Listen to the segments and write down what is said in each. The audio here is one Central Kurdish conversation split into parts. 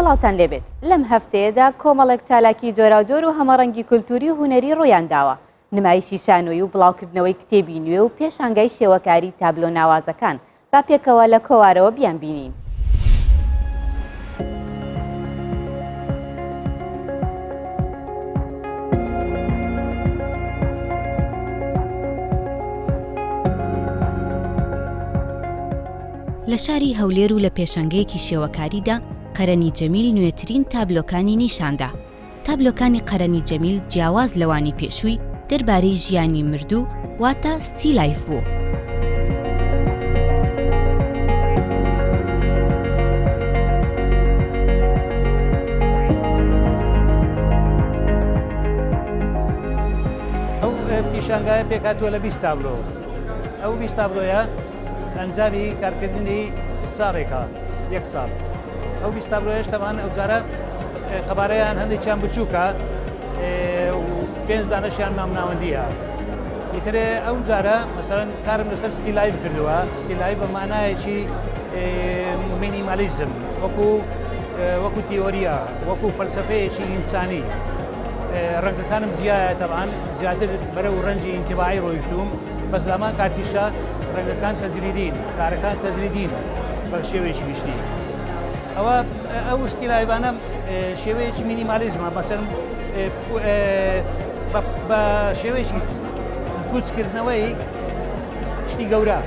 سڵاتان لێبێت لەم هەفتەیەدا کۆمەڵێک چالاکی جۆراوجۆر و هەمەڕەنگی کولتوری و هونەری ڕوویان داوە. نمایشی شانۆیی و بڵاوکردنەوەی کتێبی نوێ و پێشانگای شێوەکاری تابلۆ ناوازەکان با پێکەوە لە کۆوارەوە بیان بینین. لە شاری هەولێر و لە پێشەنگەیەکی شێوەکاریدا قەرەنی جەمیل نوێترین تابلۆکانی نیشاندا. تابلۆکانی قەرەنی جەمیل جیاواز لەوانی پێشووی دەربارەی ژیانی مردوو واتە ستی لایف بوو. ئەو پیشانگایە پێکاتوە لە 20 تابلۆ. ئەو 20 تابلۆیە ئەنجامی کارکردنی ساڵێکە 1 ساڵ. ئەو 20 تابلۆیەش تەمان ئەوجارە قەبارەیان هەندێکیان بچووکە و 5 دانەشیان مامناوەندیە. ئیترێ ئەو جارە مەسەڵەن کارم لەسەر ستی لایف کردووە. ستی لایف بە مانایەکی مینیمالیزم وەکو تیۆریە وەکو فەلسەفەیەکی ئینسانی. ڕەنگەکانم جیایە تەبعاً زیاتر بەرەو ڕەنجی ئینتیباعی ڕۆیشتوم بەس لەمان کاتیشە ڕەنگەکان تەزریدین کارەکان تەزریدین بە شێوەیەکی گشتی. ئەو ستی لایڤانە شێوەیەکی مینیمالیزمە مەسەڵەن بە شێوەیەکی کوچکردنەوەی شتی گەورە.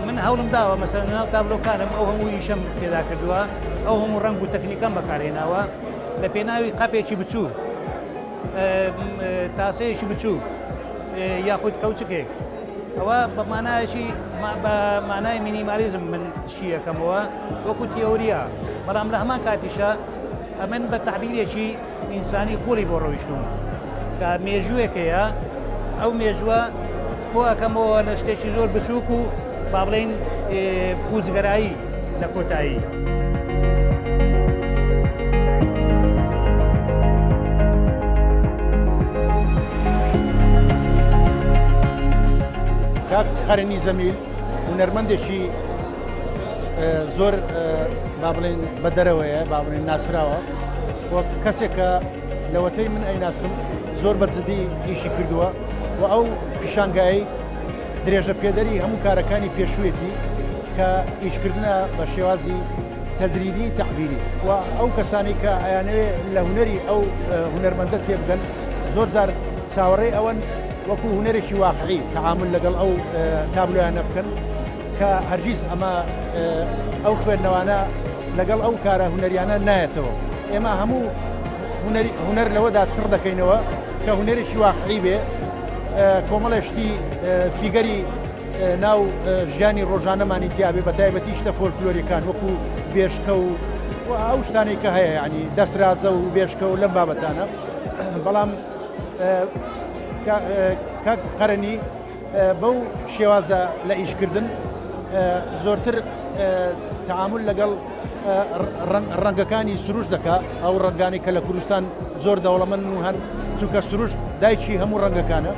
من هەوڵم داوە مەسەڵەن ناو تابلۆکانم ئەو هەمووی شەم پێدا کردووە ئەو هەموو ڕەنگ و تەکنیکەم بەکارهێناوە لە پێناوی قاپێکی بچوو تاسەیەکی بچوو یاخود کەوچکێک. ئەوە بە مانایەکی بە مانای مینیمالیزم من شیەکەمەوە وەکو تیۆریە بەڵام لە هەمان کاتیشە ئەمن بە تعبیرێکی ئینسانی قوڵی بۆ ڕۆیشتوم کە مێژوویەکەیە ئەو مێژووە بۆ ئەەکەمەوە لە شتێکی زۆر بچووک و با بڵێن پوزگەرایی لە کۆتایی. قەرەنی جەمیل هونەرمەندێکی زۆر با بڵێن بە دەرەوەیە با بڵێن ناسراوە وە کەسێکە لەوەتەی من ئەیناسم زۆر بەجددی ئیشی کردووە و ئەو پیشانگایی درێژە پێدەری هەموو کارەکانی پێشوێتی کە ئیشکردنە بە شێوازی تەزریدی تەعبیری و ئەو کەسانی کە ئەیانەوێ لە هونەری ئەو هونەرمەندە تێبگەن زۆر زار چاوەڕێی ئەوەن وەکو هونەرێکی واقعی تەعامل لەگەڵ ئەو تابلۆیانە بکەن کە هەرگیز ئەمە ئەو خوێندنەوانە لەگەڵ ئەو کارە هونەریانە نایەتەوە. ئێمە هەموو هونەر لەوەدا چڕ دەکەینەوە کە هونەرێکی واقعی بێ کۆمەڵێشتی فیگەری ناو ژیانی ڕۆژانەمانی تیاابێ بە تایبەتی شتە فۆلکلۆریەکان وەکو بێشکە و ئەو شتانێک کە هەیە ینی دەسترازە و بێشکە و لەم بابەتانە. بەڵام کاک قەرەنی بەو شێوازە لە ئیشکردن زۆرتر تەعامل لەگەڵ ڕەنگەکانی سروش دەکا ئەو ڕەنگانی کە لە کوردستان زۆر دەوڵەمەند و هەن چونکە سروش دایکی هەموو ڕەنگەکانە.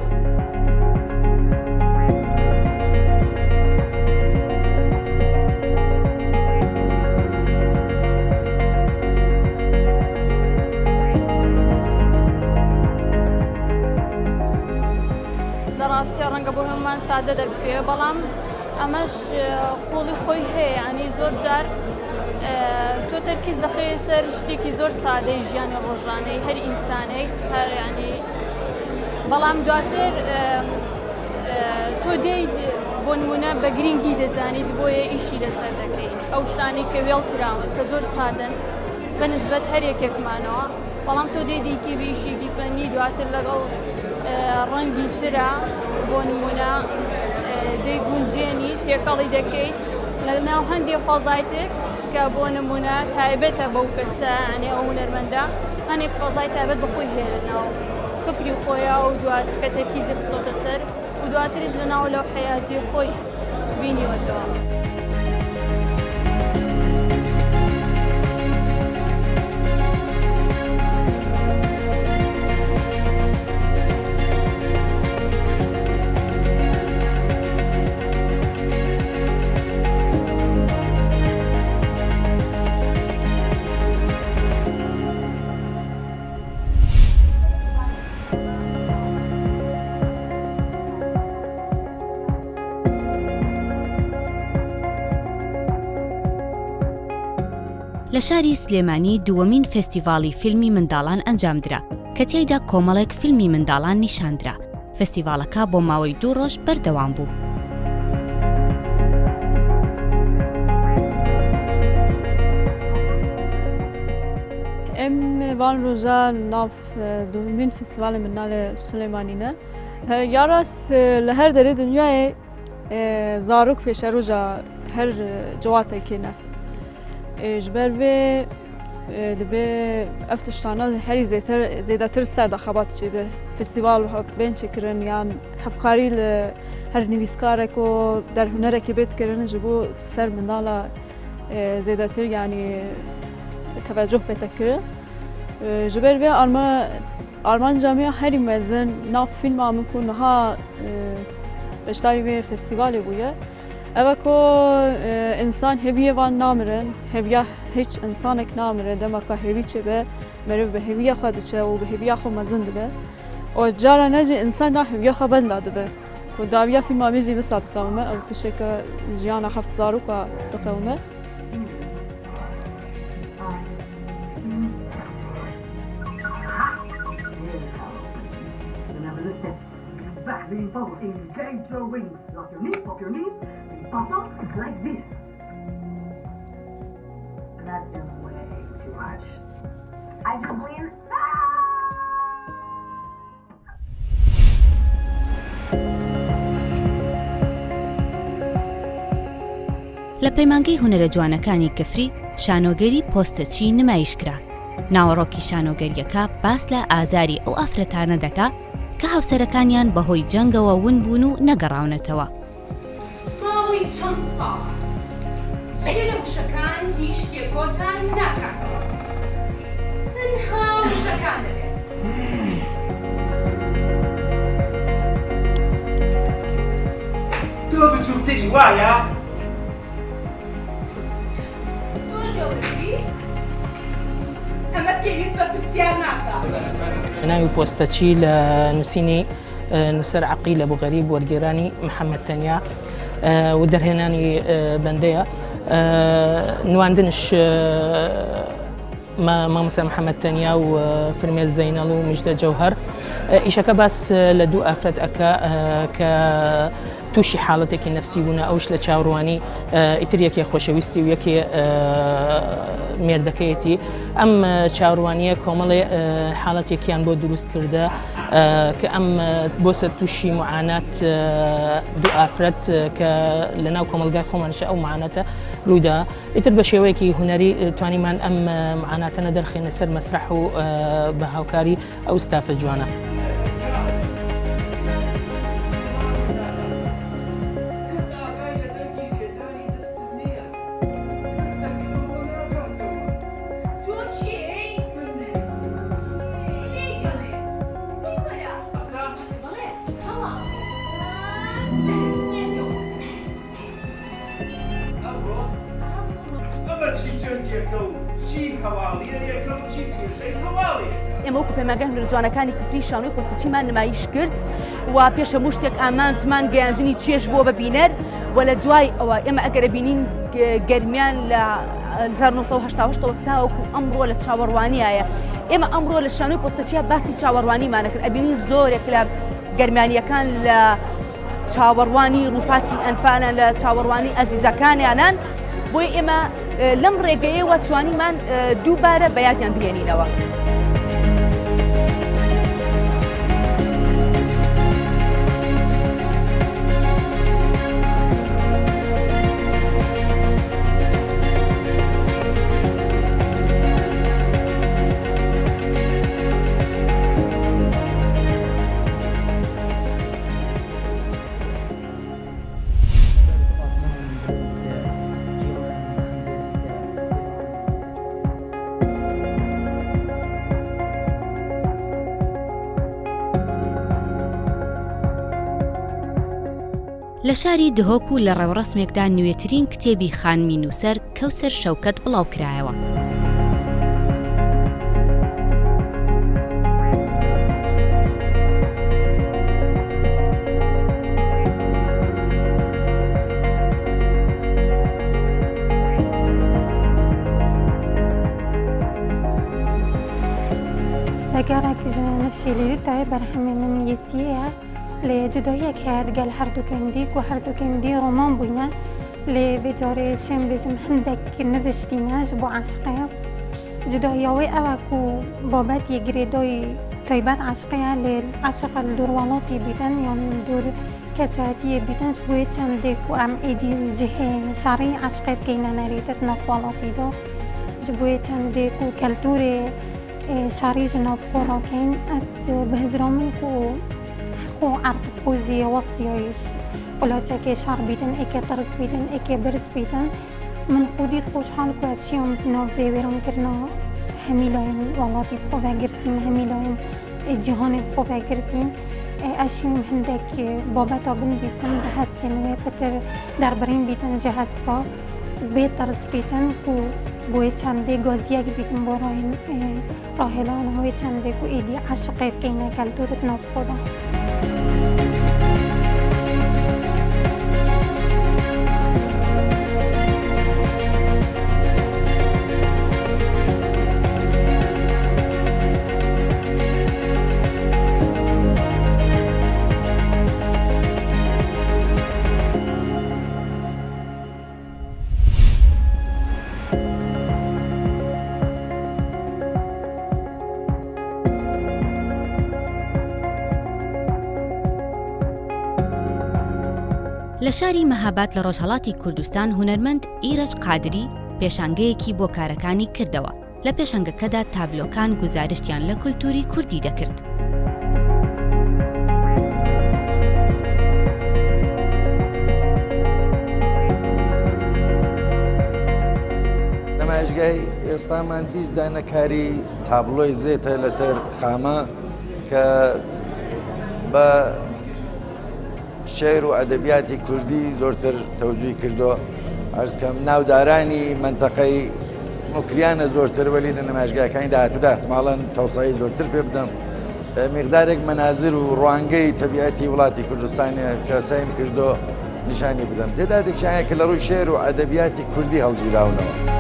ڕاستی ڕەنگە بۆ هەمومان سادە دەبێ بەڵام ئەمەش قوڵی خۆی هەیە ینی زۆر جار تۆ تەرکیز دەخەیە سەر شتێکی زۆر سادەی ژیانی ڕۆژانەی هەر ئینسانێک هەر ینی بەڵام دواتر تۆ دێیت بۆ نمونە بە گرنگی دەزانیت بۆیە ئیشی لەسەر دەکەین ئەو شتانی کە وێڵ کراون کە زۆر سادەن بە نسبەت هەر یەکێکمانەوە بەڵام تۆ دێدیکی بە ئیشێکی فەنی دواتر لەگەڵ ڕەنگی ترە بۆ نمونە دەیگونجێنی تێکەڵی دەکەیت لە ناو هەندێک فەزایتر کە بۆ نمونە تایبەتە بەو کەسە ئەنێ ئەو هونەرمەندە هەنێک فەزای تایبەت بەخۆی هەیە لەناو فکری خۆیە و دواتر کە تەرکیزی خستۆتە سەر و دواتریش لەناو لەو حەیاجی خۆی بینیوەتەوە. لە شاری سلێمانی دووەمین فێستیڤاڵی فیلمی منداڵان ئەنجامدرا کە تیایدا کۆمەڵێک فیلمی منداڵان نیشاندرا. فێستیڤاڵەکە بۆ ماوەی 2 ڕۆژ بەردەوام بوو. ام وان روزا ناف دومین فستیوال منال سلیمانینه یاراس لهر دری دنیای زاروک پیش روزا هر جواته کنه جبر و دبی افتشتانا هری زیادتر سر دخابات چی به فستیوال و بین چکرن یان حفکاری ل هر نویسکاره کو در هنر کی بیت کرن جبو سر منالا زیادتر یعنی توجه بتکره جبر و آرمان جامعه هری مزن ناف فیلم آمون کنها بشتاری و فستیوالی بوده. اوه کو انسان هویه وان نامرن هویه هیچ انسانک نامره دما که هویه چه به مرو به هویه خود چه و به هویه خود مزند به و جارا نجی انسان نه هویه خود بند داده به و داویه فیلم آمیزی به صد قومه او تشک جیانا 7,000 که تقومه Engage your wings. Lock your knees, pop your knees, pop up like this. That's just way too much. I just win. لە پەیمانگەی هونەرە جوانەکانی کفری شانۆگەری پۆستەچی نمایشکرا. ناوەڕۆکی شانۆگەریەکە باس لە ئازاری ئەو ئافرەتانە دەکا کە هاوسەرەکانیان بەهۆی جەنگەوە ون بوون و نەگەڕاونەتەوە. ماوەی چەند ساڵ جێ لە وشەکان هیچ شتێکۆتان ناکاتەوە. تەنها وشەکان دەبێت. تۆ بچووکتری وایە؟ تۆش گەورەتری؟ ئەمە پێویست بە پرسیار ناکات. ناوی پۆستەچی لە نووسینی نووسەر عەقیل ئەبوغەریب وەرگێڕانی محەممەد تەنیا و دەرهێنانی بەندەیە نواندنش مامۆستا محەممەد تەنیا و فرمێز زەینەڵ و میژدە جەوهەر. ئیشەکە باس لە دوو ئافرەت ئەکا کە تووشی حاڵەتێکی نەفسی بوونە ئەوش لە چاوەڕوانی ئیتر یەکێ خۆشەویستی و یەکێ مێردەکەیەتی ئەم چاوەڕوانیە کۆمەڵێ حاڵەتێکیان بۆ دروست کردە کە ئەم بۆسە تووشی معانات دوو ئافرەت کە لە ناو کۆمەلگای خۆمانشە ئەو معانەتە ڕوویدا ئیتر بە شێوەیەکی هونەری توانیمان ئەم معاناتەنە دەرخێنە سەر مەسرح و بە هاوکاری ئەو ستافە جوانە. ئێمە وەکو پەیمانگای هونەرە جوانەکانی کفری شانۆی پۆستەچیمان نمایش کرد و پێش هەموو شتێک ئامانجمان گەیاندنی چێژ بۆ بە بینەر و لە دوای ئەوە ئێمە ئەگەرە بینین گەرمیان لە 1970 تاوەکو ئەمڕۆ لە چاوەڕوانیایە ئێمە ئەمڕۆ لە شانۆی پۆستەچیە باسی چاوەڕوانیمانە کرد ئەبینین زۆرێک لە گەرمانیەکان لە چاوەڕوانی ڕووفاتی ئەنفانە لە چاوەڕوانی ئەزیزەکانیانان بۆی ئێمە لەم ڕێگەیەوە توانیمان دووبارە بەیادیان بهێنینەوە. لە شاری دهۆک و لە ڕێوەڕەسمێکدا نوێترین کتێبی خانمی نووسەر کەوسەر شەوکەت بڵاوکرایەوە. نفسي اللي لتا برحمي من يسيا لجدوية كاد قال هردو كنديك وهردو كندي رومان بوينا لبجاري شم بجم هندك نفشتينا جبو عشقيا جدوية ويأوكو بابات يجريدوي طيبات عشقيا للعشق الدور والوطي بيتن يعني دور كساتي بيتن شبوية چندك وعم ايدي جهي شعري عشقيت كينا نريتت نفوالوطي دو جبوية چندك وكالتوري شعري جنوب خوراكين أس بهزرو منكو خو عرض خوزي وسطي عيش ولا تشاكي شعر بيتن اكي طرز بيتن اكي برز بيتن من خودي خوش حالكو هاتشيوم نوفي ويرون كرنا هميلاين والله بخوفا قرتين هميلاين جهان بخوفا قرتين اشيوم هندك باباتا بن بيسن بهستن ويقتر دربرين بيتن جهستا بيت طرز بيتن كو بوی چنده گازیک بیتم برایم راهلان هوی چنده کو ایدی عشق کینه کلتورت ناف خدا لە شاری مەهاباد لە ڕۆژهەڵاتی کوردستان هونەرمەند ئیرەج قادری پێشانگەیەکی بۆ کارەکانی کردەوە لە پێشەنگەکەدا تابلۆکان گزارشتیان لە کولتوری کوردی دەکرد. نمایشگای ئێستامان بیست دانەکاری تابلۆی زێتە لەسەر خامە کە بە شعر و ئەدەبیاتی کوردی زۆرتر تەوجوی کردو ئەرزکەم ناودارانی منتەقەی مکریانە زۆرتر وەلی لە نمایشگاکانی داهاتوودا احتمالاً تەوسایی زۆرتر پێ بدەم مقدارێک مەنازر و ڕوانگەی تەبیعەتی وڵاتی کوردستانە کە سایم کردو نیشانی بدەم تێدا دێکشانەیە کە لە ڕووی شێر و ئەدەبیاتی کوردی هەڵگیراونەوە.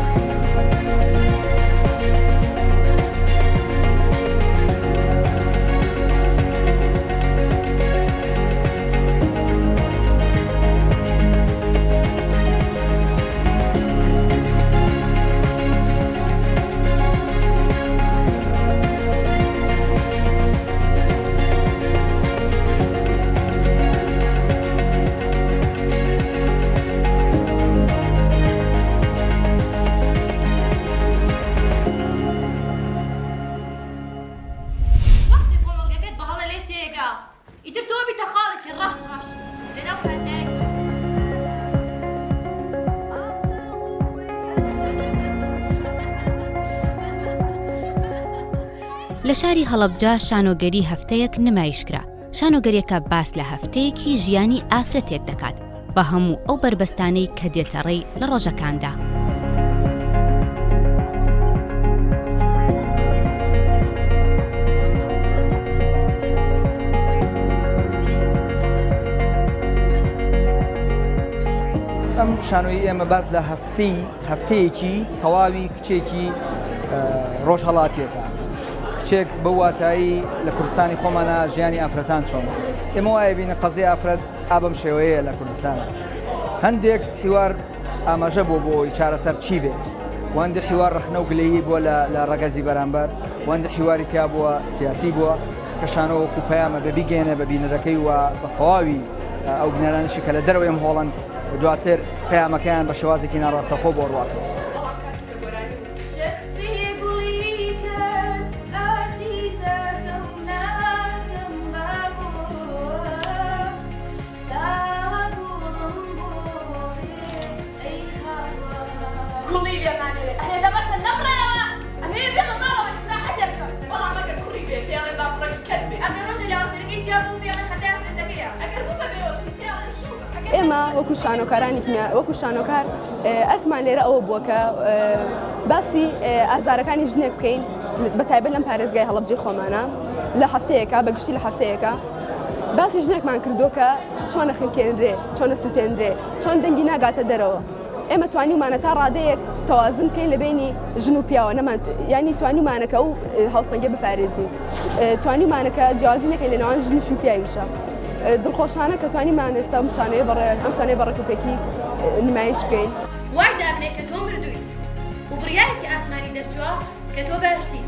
لە شاری هەڵەبجا شانۆگەری هەفتەیەک نمایشکرا. شانۆگەریەکە باس لە هەفتەیەکی ژیانی ئافرەتێک دەکات بە هەموو ئەو بربەستانەی کە دێتە ڕێی لە ڕۆژەکاندا. ئەم شانۆیی ئێمە باس لە هەفتەیەکی تەواوی کچێکی ڕۆژهەڵاتیەکە. کچێک بە واتایی لە کوردستانی خۆمانە ژیانی ئافرەتان چۆن. ئێمە وایە بینە قەزی ئافرەت ئابم شێوەیە لە کوردستان. هەندێک حیوار ئاماژە بۆ بۆی چارەسەر چی بێ. وەندە حیوار ڕخنە و گلەیی بووە لە ڕەگەزی بەرامبەر، وەندە حیواری تیا بووە سیاسی بووە کە شانەوەکو پەیامە بەبیگەێنە بە بینەرەکەی و بە تەواوی ئەو بنەرانشی کە لە دەرەوەی ئەم هۆڵەن دواتر پەیامەکەیان بە شێوازێکی ناڕاستەخۆ بۆ ڕواتەوە. ئێمە وەکو وەکو شانۆکار ئەرکمان لێرە ئەوە بووە کە باسی ئازارەکانی ژنێک بکەین بە تایبەت لەم پارێزگای هەڵەبجەی خۆمانە لە هەفتەیەکە بەگشتی لە هەفتەیەکە باسی ژنێکمان کردو کە چۆنە خنکێنرێ، چۆنە سووتێنرێ، چۆن دەنگی ناگاتە دەرەوە. ئێمە توانیمانە تا ڕادەیەک تەوازن بکەین لە بینی ژن و پیاوە نەمان ینی توانیمانەکە و هاوسەنگە بپارێزین توانیمانەکە جیازی نەکەین لە نێوان ژنیش و پیاویشە دڵخۆشانە کە توانیمان ئێستا ئەم شانەیە بەڕێکوپێکی نمایش بکەین وای دابنێ کە تۆ مردویت و بڕیارێکی ئاسمانی دەرچووە کە تۆ باشتی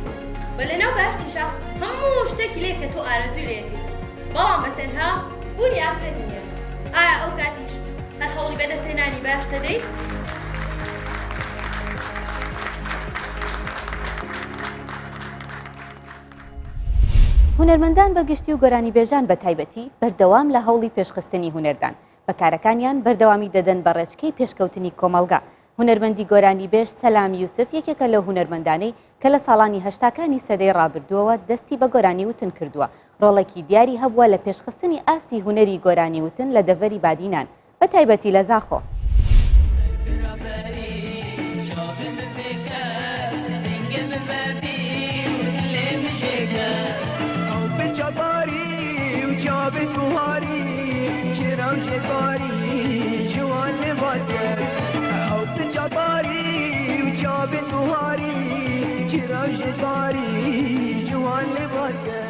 بە لەناو باشتیشە هەموو شتێکی لێ کە تۆ ئارەزوی لێتی بەڵام بەتەنها بوونی ئافرەت نییە ئایا ئەو کاتیش هەر هەوڵی بەدەستهێنانی باش دەدەیت هونەرمەندان بەگشتی و گۆرانیبێژان بە تایبەتی بەردەوام لە هەوڵی پێشخستنی هونەردان بەکارەکانیان بەردەوامی دەدەن بە ڕێچکەی پێشکەوتنی کۆمەڵگا هونەرمەندی گۆرانیبێژ سەلام یوسف یەکێکە لە هونەرمەندانەی کە لە ساڵانی هەشتاکانی سەدەی ڕابردووەوە دەستی بە گۆرانی وتن کردووە ڕۆڵێکی دیاری هەبووە لە پێشخستنی ئاستی هونەری گۆرانی وتن لە دەڤەری بادینان بە تایبەتی لە زاخۆ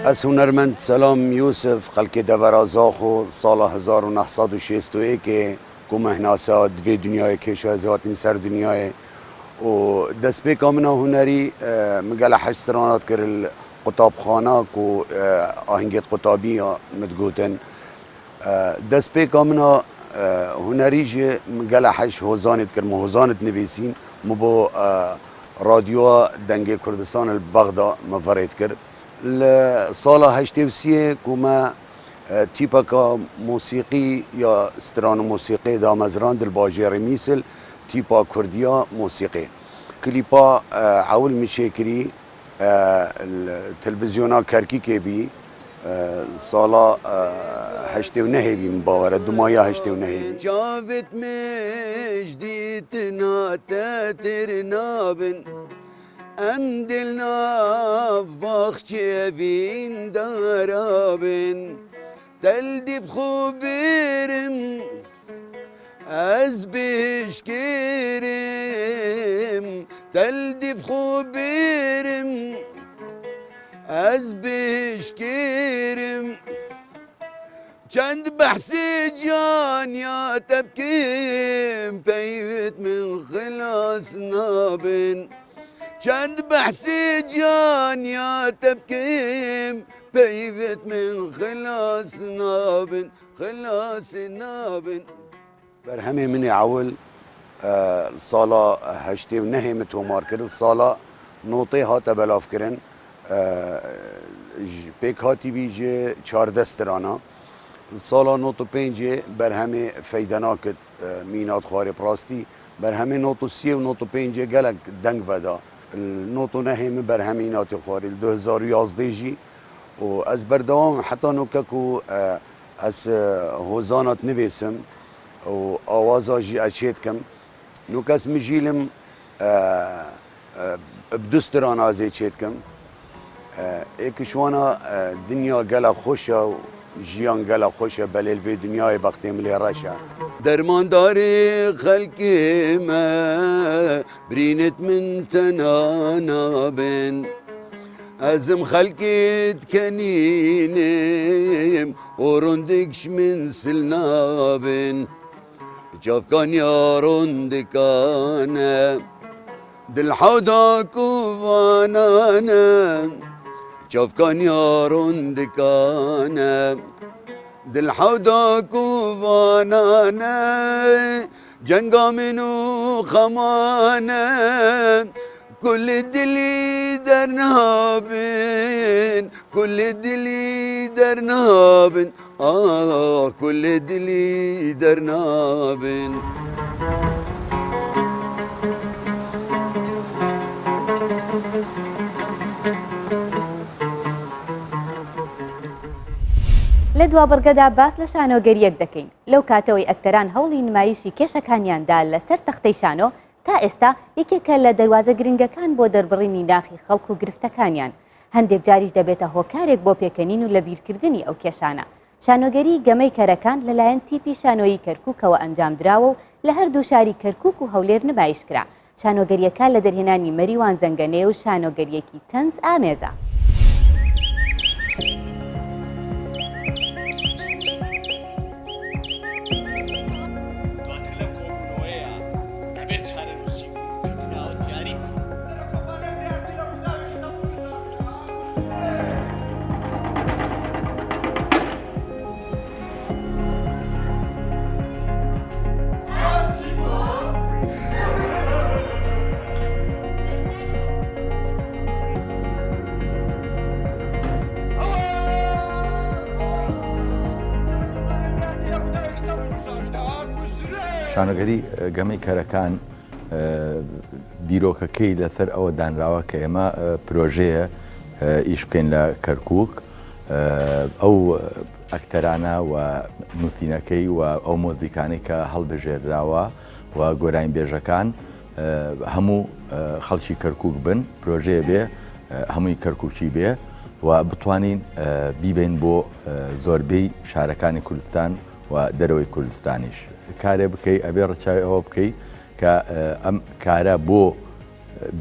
از هنرمند سلام یوسف خلق دورا زاخو سال 1961 که مهناسا دوی دنیای کشورزاتی سر دنیای و دست به کامنا هنری مگل حشترانات کرد قطاب خانه کو آهنگت قطابی متگوتن دست به کامنا هنری ج مگل حش هوزانت کرد هوزانت نویسین مبو رادیو دنگ کردستان البغدا مفرد کرد سال 83 كما تيبا موسيقي يا ستران موسيقي دا مزران دل باجير ميسل تيبا كرديا موسيقي كليبا عول مشاكري التلفزيونا كركي كبي سالا هشتي ونهبي مباورة دمايا هشتي ونهبي جافت مجديتنا تاترنابن ام دلنا باخچه بین دارابن تلدیب خوبیرم از بشکرم تلدیب خوبیرم از بشکرم چند بحث جان یا تبکیم پیوت من خلاص نابن چند بحث جان یا تبکیم پیوت من خلاص نابن خلاص نابن بر همه من عول سالا هشتی و نهی متومار کرد سالا نوطی هاتا بلاف کرن پیک هاتی بیجه 14 سترانا سالا نوتو پنجه بر همه فیدناکت مینات خواری پراستی بر همه نوتو 3 و نوتو پنجه گلک دنگ ودا نوتو نهیم بر همینات خواری 2011 جی و از بردوام حتی نوککو از هوزانات نویسم و آوازا جی اچید کم نوکس مجیلم بدستران آزی چید کم ایکشوانا دنیا گلا خوشه و جیان گلا خوشه بلیل وی دنیای بختی ملی رشه درمان داری خلقی ما برینت من تنانا بین ازم خلقیت کنینم ورندکش من سلنا بین جافکان یا رندکانه دل حودا کوانانه جافکان یا رندکانه دل حودا کوانانه جنگا منو خمانه كل دلي در نابن كل دلي در نابن كل دلي در نابن لە دوا بڕگەدا باس لە شانۆگەریەک دەکەین لەو کاتەوەی ئەکتەران هەوڵی نمایشی کێشەکانیاندا لەسەر تەختەی شانۆ تا ئێستا یەکێکە لە دەواازە گرنگەکان بۆ دەربڕینی ناخی خەڵک و گرفتەکانیان هەندێک جاریش دەبێتە هۆکارێک بۆ پێکەنین و لەبیرکردنی ئەو کێشانە شانۆگەری گەمەی کەرەکان لەلایەن تیپی شانۆیی کەرکووکەوە ئەنجام دراوە و لە هەردوو شاری کەرکووک و هەولێر نمایش کرا شانۆگەریەکە لە دەرهێنانی مەریوان زەنگەنێ و شانۆگەریەکی تەنز ئامێزە. شانۆگەری گەمەی کەرەکان بیرۆکەکەی لەسەر ئەوە دانراوە کە ئێمە پرۆژەیە ئیش بکەین لە کەرکووک ئەو ئەکتەرانە و نووسینەکەی و ئەو مۆزیکانی کە هەڵبژێراوە و گۆرانی بێژەکان هەموو خەڵکی کەرکووک بن پرۆژەیە بێ هەمووی کەرکووکی بێ و بتوانین بیبین بۆ زۆربەی شارەکانی کوردستان و دەرەوەی کوردستانیش. کارێ بکەی ئەبێ ڕەچاوی ئەوە بکەی کە ئەم کارە بۆ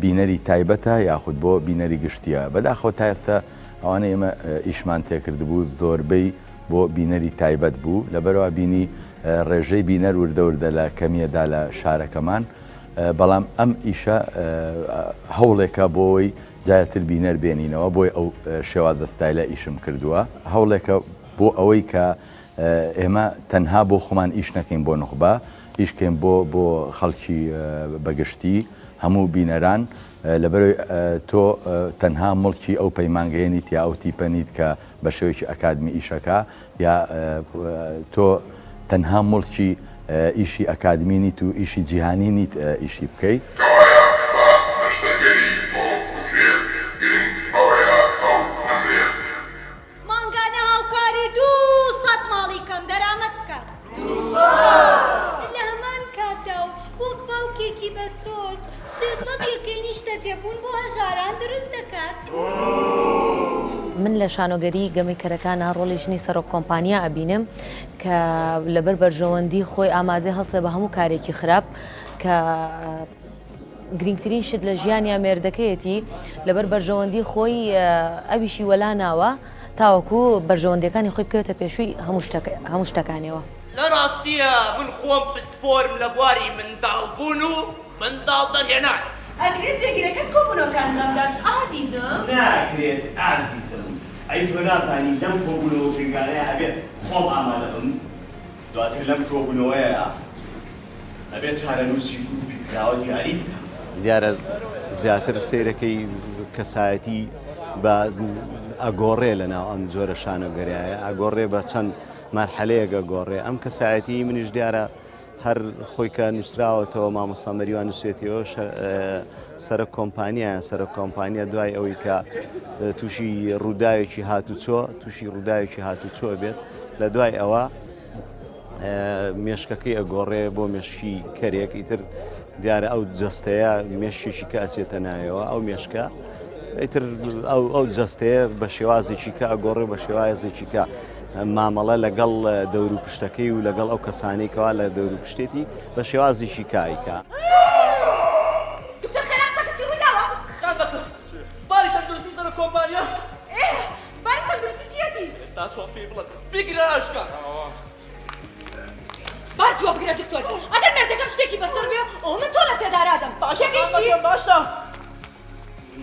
بینەری تایبەتە یاخود بۆ بینەری گشتیە. بەداخەوە تا ئێستا ئەوانە ئێمە ئیشمان تێکرد بوو زۆربەی بۆ بینەری تایبەت بوو لەبەرەوە بینی ڕێژەی بینەر وردەوردە لە کەمیەدا لە شارەکەمان بەڵام ئەم ئیشە هەوڵێکە بۆی جایەتر بینەر بێنینەوە بۆی ئەو شێوازە ستایلە ئیشم کردووە هەوڵێکە بۆ ئەوەی کە ئێمە تەنها بۆ خۆمان ئیش نەکەین بۆ نخبە ئیشکەین بۆ خەڵکی بەگشتی هەموو بینەران لەبەرەوەی تۆ تەنها مڵکی ئەو پەیمانگەیەنیت یا ئەو تیپەنیت کە بە شێوەیەکی ئەکادمی ئیشەکە یا تۆ تەنها مڵکی ئیشی ئەکادمینیت و ئیشی جیهانی نیت ئیشی بکەیت. من لە شانۆگەری گەمەی کەرەکانە ڕۆڵی ژنی سەرۆک کۆمپانیا ئەبینم کە لەبەر بەرژەوەندی خۆی ئامادە هەڵسە بە هەموو کارێکی خراپ کە گرنگترین شت لە ژیانیا مێردەکەیەتی لەبەر بەرژەوەندی خۆی ئەویشی وەلا ناوە تاوەکو بەرژەوەندەکانی خۆی بکەوێتە پێشووی هەموو شتەکانەوە. لە ڕاستیە من خۆم پسپۆرم لە بواری منداڵبوون و منداڵ دەرهێنان. ئەکرێت جێگیرەکەت کۆبوونەوەکان زەمدان ئاویدم؟ ناکرێت ئازیزم ئەی تۆ نازانی لەم کۆبوونەوە فنگانەیە ئەبێت خۆم ئامادە بم دواتر لەم کۆبوونەوەیە ئەبێت چارەنووسی کراوە دیاری بکەم. دیارە زیاتر سیرەکەی کەسایەتی بە ئەگۆڕێ لەناو ئەم جۆرە شانۆگەریایە ئەگۆڕێ بە چەند مەرحەلەیەک ئەگۆڕێ ئەم کەسایەتی منیش دیارە هەر خۆی کە نووسراوەتەوە مامۆستا مەریوان نووسێتەوە سەرۆک کۆمپانیایە سەرۆک کۆمپانیا دوای ئەوەی کە تووشی ڕووداوێکی ڕووداوێکی هاتوچۆ بێت لە دوای ئەوە مێشکەکەی ئەگۆڕێ بۆ مێشکی کەرێک ئیتر دیارە ئەو جەستەیە مێشکێکی کە ئەچێتە نایەوە ئەو مێشکە ئیتر ئەو جەستەیە بە شێوازێکی کە ئەگۆڕێ بە شێوازێکی کە مامەڵە لەگەڵ دەور و پشتەکەی و لەگەڵ ئەو کەسانێکەوە لە دەور و پشتێتی بە شێوازێکی کایکە. دکتۆر خێراسەکە چی ڕوویداوە؟ باری تەندروستی سەرۆک کۆمپانیا؟ باری تەندروستی چیەتی؟ ئێستا چۆن پێی بڵێت بیگرە ئاشکا. بار جوە بگرە دکتۆر ئەگەر مێردەکەم شتێکی بەسەر بێ ئەو من تۆ لە سێدارادەم. باشە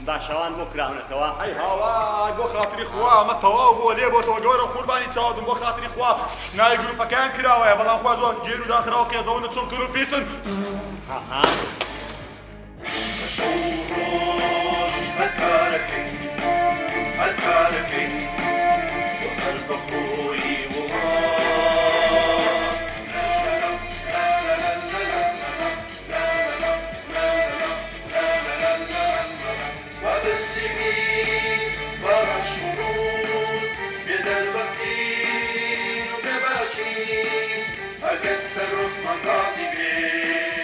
باشەوان بۆ کراونەتەوە ئەی هاوار بۆ خاتری خوا ئەمە تەواو بۆ لێ بۆ تۆ گەورە قوربانی چاودم بۆ خاتری خوا ناوی گروپەکەیان کراوەیە بەڵام خوا زۆر گێر و داخراوە قێزەوەندە چۆن کرد و پیسن سرت منقاصي بيه